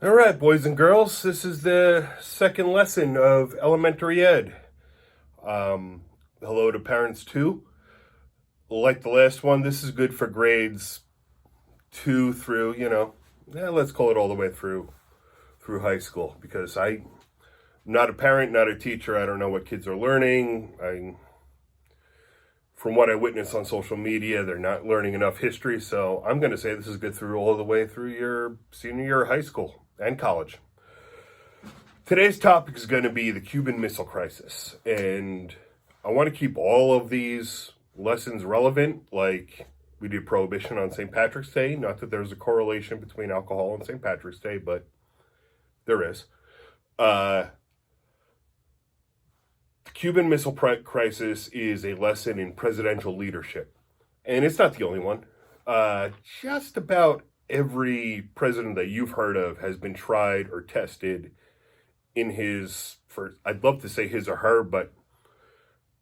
All right, boys and girls, this is the second lesson of elementary ed. Hello to parents too. Like the last one, this is good for grades 2 through, let's call it all the way through high school, because I'm not a parent, not a teacher. I don't know what kids are learning. From what I witness on social media, they're not learning enough history, so I'm going to say this is good through all the way through your senior year of high school and college. Today's topic is going to be the Cuban Missile Crisis, and I want to keep all of these lessons relevant, like we did Prohibition on St. Patrick's Day. Not that there's a correlation between alcohol and St. Patrick's Day, but there is. The Cuban Missile Crisis is a lesson in presidential leadership, and it's not the only one. Just about every president that you've heard of has been tried or tested in I'd love to say his or her, but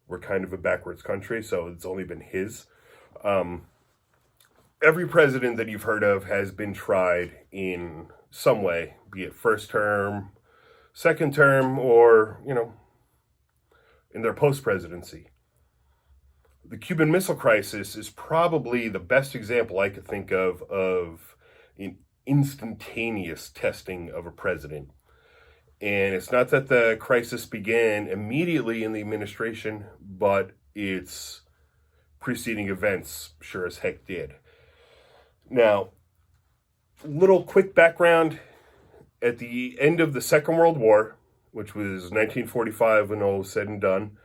we're kind of a backwards country, so it's only been his. Every president that you've heard of has been tried in some way, be it first term, second term, or, in their post-presidency. The Cuban Missile Crisis is probably the best example I could think of an instantaneous testing of a president. And it's not that the crisis began immediately in the administration, but its preceding events sure as heck did. Now, little quick background. At the end of the Second World War, which was 1945 when all was said and done,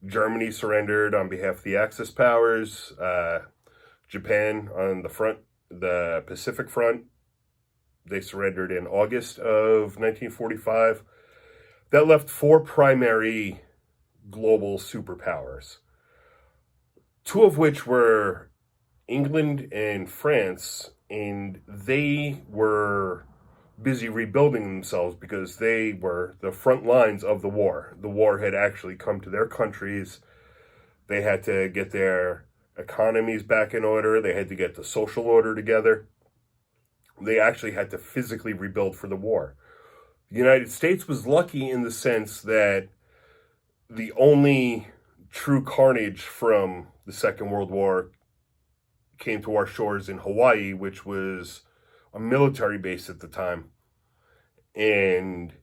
Germany surrendered on behalf of the Axis powers. Japan on the Pacific front, they surrendered in August of 1945. That left 4 primary global superpowers, 2 of which were England and France, and they were busy rebuilding themselves because they were the front lines of the war. The war had actually come to their countries. They had to get their economies back in order. They had to get the social order together. They actually had to physically rebuild for the war. The United States was lucky in the sense that the only true carnage from the Second World War came to our shores in Hawaii, which was a military base at the time, and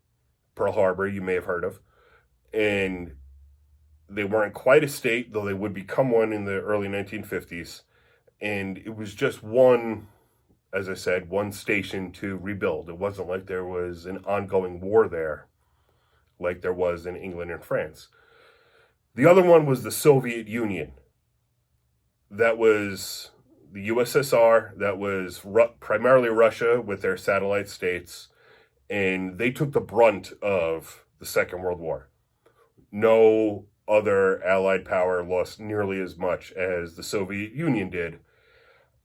Pearl Harbor, you may have heard of. And they weren't quite a state, though they would become one in the early 1950s. And it was just one station to rebuild. It wasn't like there was an ongoing war there, like there was in England and France. The other one was the Soviet Union. That was the USSR, that was primarily Russia with their satellite states, and they took the brunt of the Second World War. No other allied power lost nearly as much as the Soviet Union did,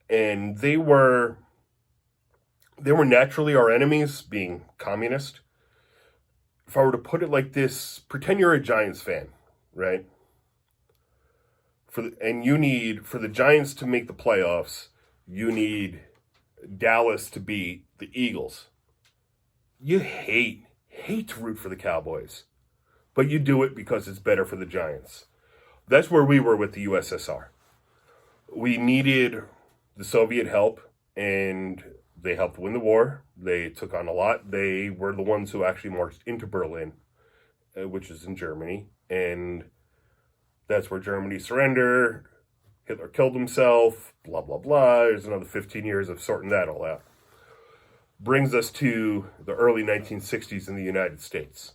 and they were naturally our enemies, being communist. If I were to put it like this, pretend you're a Giants fan, right? For the Giants to make the playoffs, you need Dallas to beat the Eagles. You hate to root for the Cowboys, but you do it because it's better for the Giants. That's where we were with the USSR. We needed the Soviet help, and they helped win the war. They took on a lot. They were the ones who actually marched into Berlin, which is in Germany, and that's where Germany surrendered. Hitler killed himself, blah, blah, blah. There's another 15 years of sorting that all out. Brings us to the early 1960s in the United States.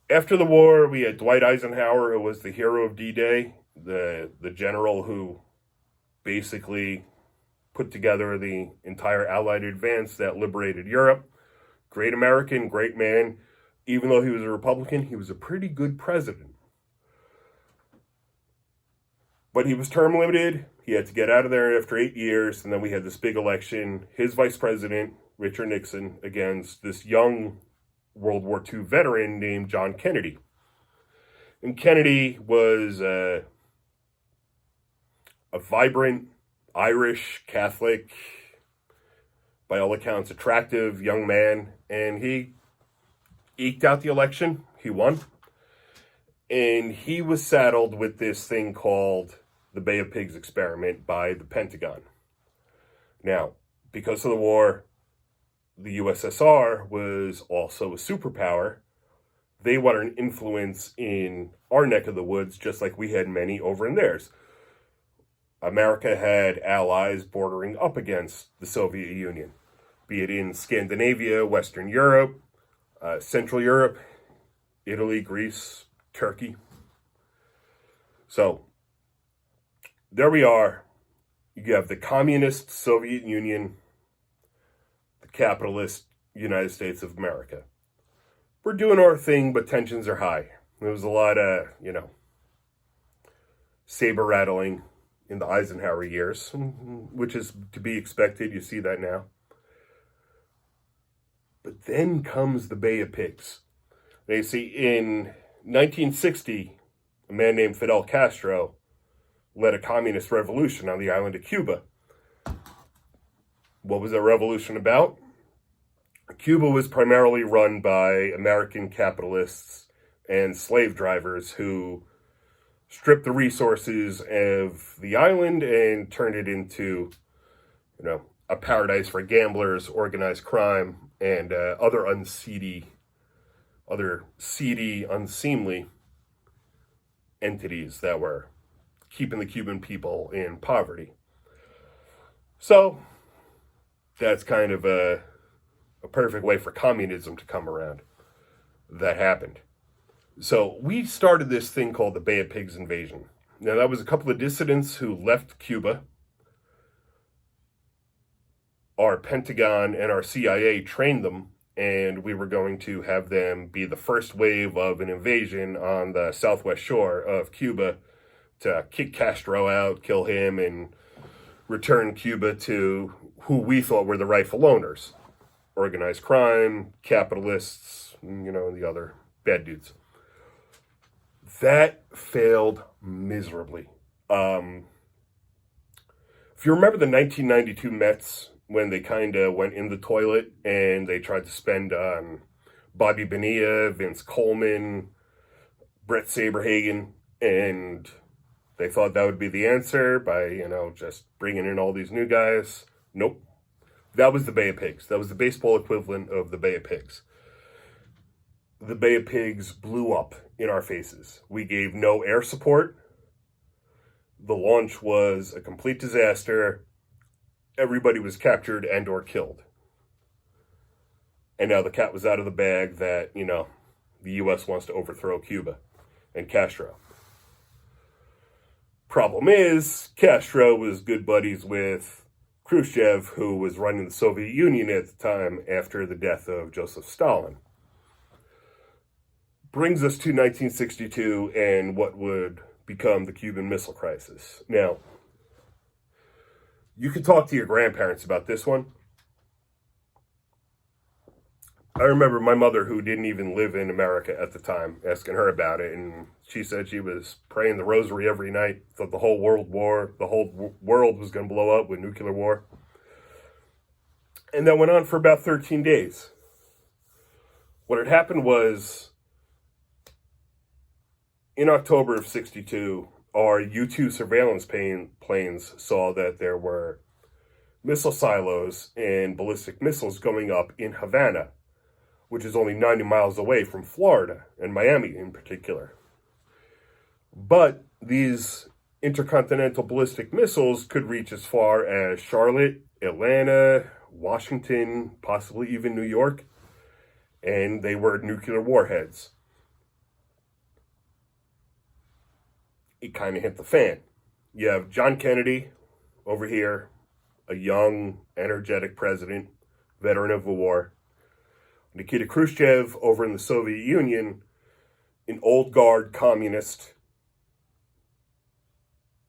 After the war, we had Dwight Eisenhower, who was the hero of D-Day, the general who basically put together the entire Allied advance that liberated Europe. Great American, great man. Even though he was a Republican, he was a pretty good president. But he was term limited. He had to get out of there after 8 years, and then we had this big election. His vice president, Richard Nixon, against this young World War II veteran named John Kennedy. And Kennedy was a vibrant Irish Catholic by all accounts, attractive young man, and he eked out the election. He won. And he was saddled with this thing called the Bay of Pigs experiment by the Pentagon. Now, because of the war, the USSR was also a superpower. They wanted an influence in our neck of the woods, just like we had many over in theirs. America had allies bordering up against the Soviet Union, be it in Scandinavia, Western Europe, Central Europe, Italy, Greece, Turkey. So, there we are. You have the communist Soviet Union, the capitalist United States of America. We're doing our thing, but tensions are high. There was a lot of, saber rattling in the Eisenhower years, which is to be expected. You see that now. But then comes the Bay of Pigs. They see in 1960, a man named Fidel Castro led a communist revolution on the island of Cuba. What was that revolution about? Cuba was primarily run by American capitalists and slave drivers who stripped the resources of the island and turned it into, a paradise for gamblers, organized crime, and other seedy, unseemly entities that were keeping the Cuban people in poverty. So, that's kind of a perfect way for communism to come around. That happened. So, we started this thing called the Bay of Pigs invasion. Now, that was a couple of dissidents who left Cuba. Our Pentagon and our CIA trained them, and we were going to have them be the first wave of an invasion on the southwest shore of Cuba to kick Castro out, kill him, and return Cuba to who we thought were the rightful owners. Organized crime, capitalists, and the other bad dudes. That failed miserably. If you remember the 1992 Mets, when they kind of went in the toilet and they tried to spend on Bobby Bonilla, Vince Coleman, Brett Saberhagen, and they thought that would be the answer by, just bringing in all these new guys. Nope. That was the Bay of Pigs. That was the baseball equivalent of the Bay of Pigs. The Bay of Pigs blew up in our faces. We gave no air support. The launch was a complete disaster. Everybody was captured and or killed. And now the cat was out of the bag that, the U.S. wants to overthrow Cuba and Castro. Problem is, Castro was good buddies with Khrushchev, who was running the Soviet Union at the time after the death of Joseph Stalin. Brings us to 1962 and what would become the Cuban Missile Crisis. Now, you could talk to your grandparents about this one. I remember my mother, who didn't even live in America at the time, asking her about it, and she said she was praying the rosary every night, thought the whole world was going to blow up with nuclear war. And that went on for about 13 days. What had happened was, in October of 62, our U-2 surveillance planes saw that there were missile silos and ballistic missiles going up in Havana, which is only 90 miles away from Florida, and Miami in particular. But these intercontinental ballistic missiles could reach as far as Charlotte, Atlanta, Washington, possibly even New York, and they were nuclear warheads. It kind of hit the fan. You have John Kennedy over here, a young, energetic president, veteran of the war. Nikita Khrushchev over in the Soviet Union, an old guard communist.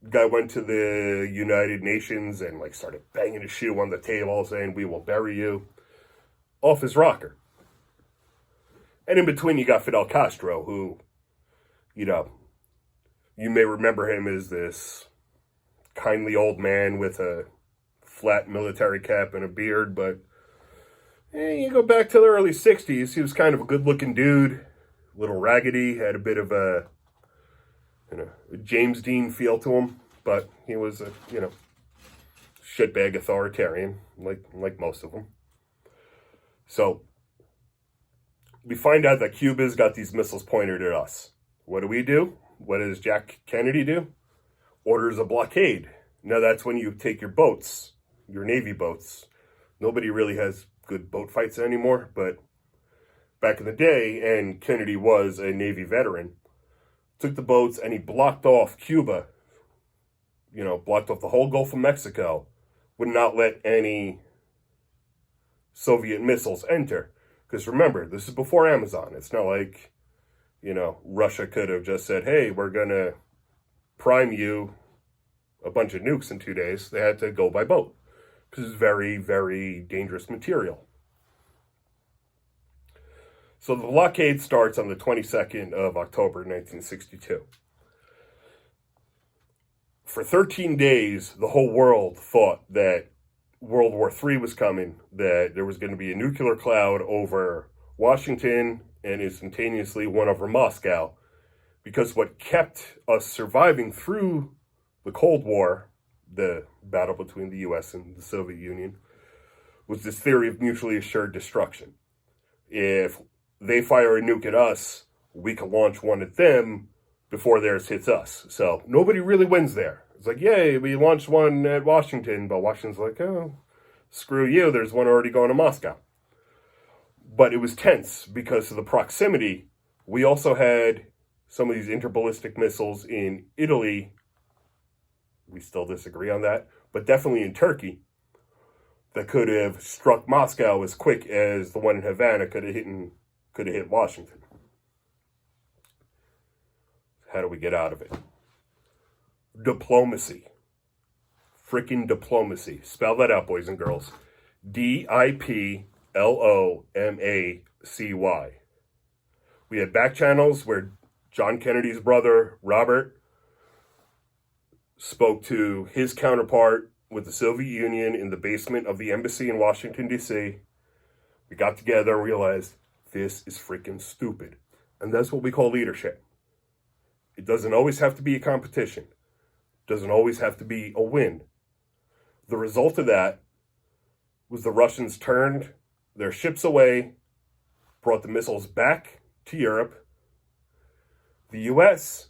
Guy went to the United Nations and started banging his shoe on the table saying, "We will bury you." Off his rocker. And in between you got Fidel Castro, who, you may remember him as this kindly old man with a flat military cap and a beard, but you go back to the early 60s, he was kind of a good-looking dude, a little raggedy, had a bit of a James Dean feel to him, but he was a, shitbag authoritarian, like most of them. So, we find out that Cuba's got these missiles pointed at us. What do? What does Jack Kennedy do? Orders a blockade. Now that's when you take your boats, your Navy boats. Nobody really has good boat fights anymore, but back in the day, and Kennedy was a Navy veteran, took the boats and he blocked off Cuba, blocked off the whole Gulf of Mexico, would not let any Soviet missiles enter. Because remember, this is before Amazon. It's not like, Russia could have just said, hey, we're going to prime you a bunch of nukes in 2 days. They had to go by boat because it's very, very dangerous material. So the blockade starts on the 22nd of October, 1962. For 13 days, the whole world thought that World War III was coming, that there was going to be a nuclear cloud over Washington and instantaneously one over Moscow, because what kept us surviving through the Cold War, the battle between the U.S. and the Soviet Union, was this theory of mutually assured destruction. If they fire a nuke at us, we can launch one at them before theirs hits us. So nobody really wins there. It's like, yay, we launched one at Washington, but Washington's like, oh, screw you, there's one already going to Moscow. But it was tense because of the proximity. We also had some of these interballistic missiles in Italy. We still disagree on that, but definitely in Turkey, that could have struck Moscow as quick as the one in Havana could have hit Washington. How do we get out of it? Diplomacy. Frickin' diplomacy. Spell that out, boys and girls. Diplomacy. We had back channels where John Kennedy's brother, Robert, spoke to his counterpart with the Soviet Union in the basement of the embassy in Washington, D.C. We got together and realized this is freaking stupid. And that's what we call leadership. It doesn't always have to be a competition. It doesn't always have to be a win. The result of that was the Russians turned their ships away, brought the missiles back to Europe. The U.S.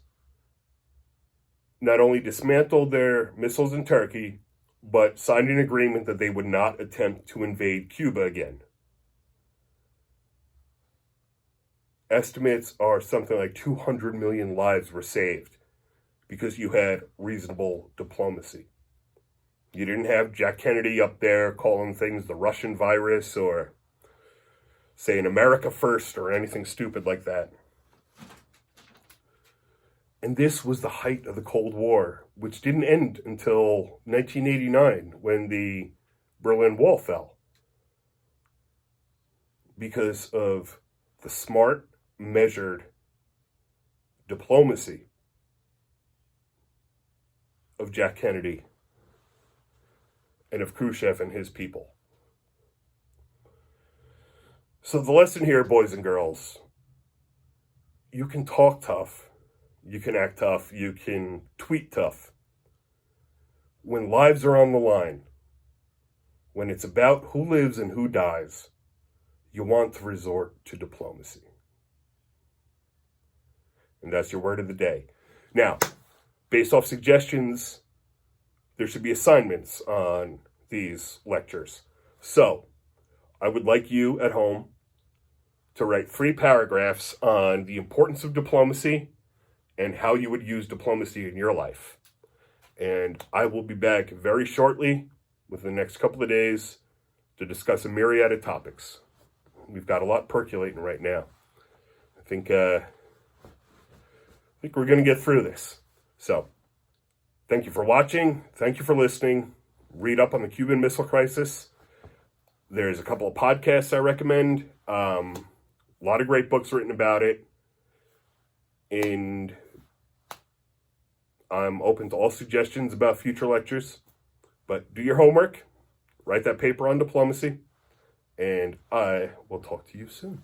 not only dismantled their missiles in Turkey, but signed an agreement that they would not attempt to invade Cuba again. Estimates are something like 200 million lives were saved because you had reasonable diplomacy. You didn't have Jack Kennedy up there calling things the Russian virus or saying America first or anything stupid like that. And this was the height of the Cold War, which didn't end until 1989 when the Berlin Wall fell. Because of the smart, measured diplomacy of Jack Kennedy and of Khrushchev and his people. So the lesson here, boys and girls, you can talk tough, you can act tough, you can tweet tough. When lives are on the line, when it's about who lives and who dies, you want to resort to diplomacy. And that's your word of the day. Now, based off suggestions, there should be assignments on these lectures. So, I would like you at home to write 3 paragraphs on the importance of diplomacy and how you would use diplomacy in your life. And I will be back very shortly, within the next couple of days, to discuss a myriad of topics. We've got a lot percolating right now. I think we're going to get through this. So, thank you for watching. Thank you for listening. Read up on the Cuban Missile Crisis. There's a couple of podcasts I recommend. A lot of great books written about it. And I'm open to all suggestions about future lectures. But do your homework. write that paper on diplomacy, and I will talk to you soon.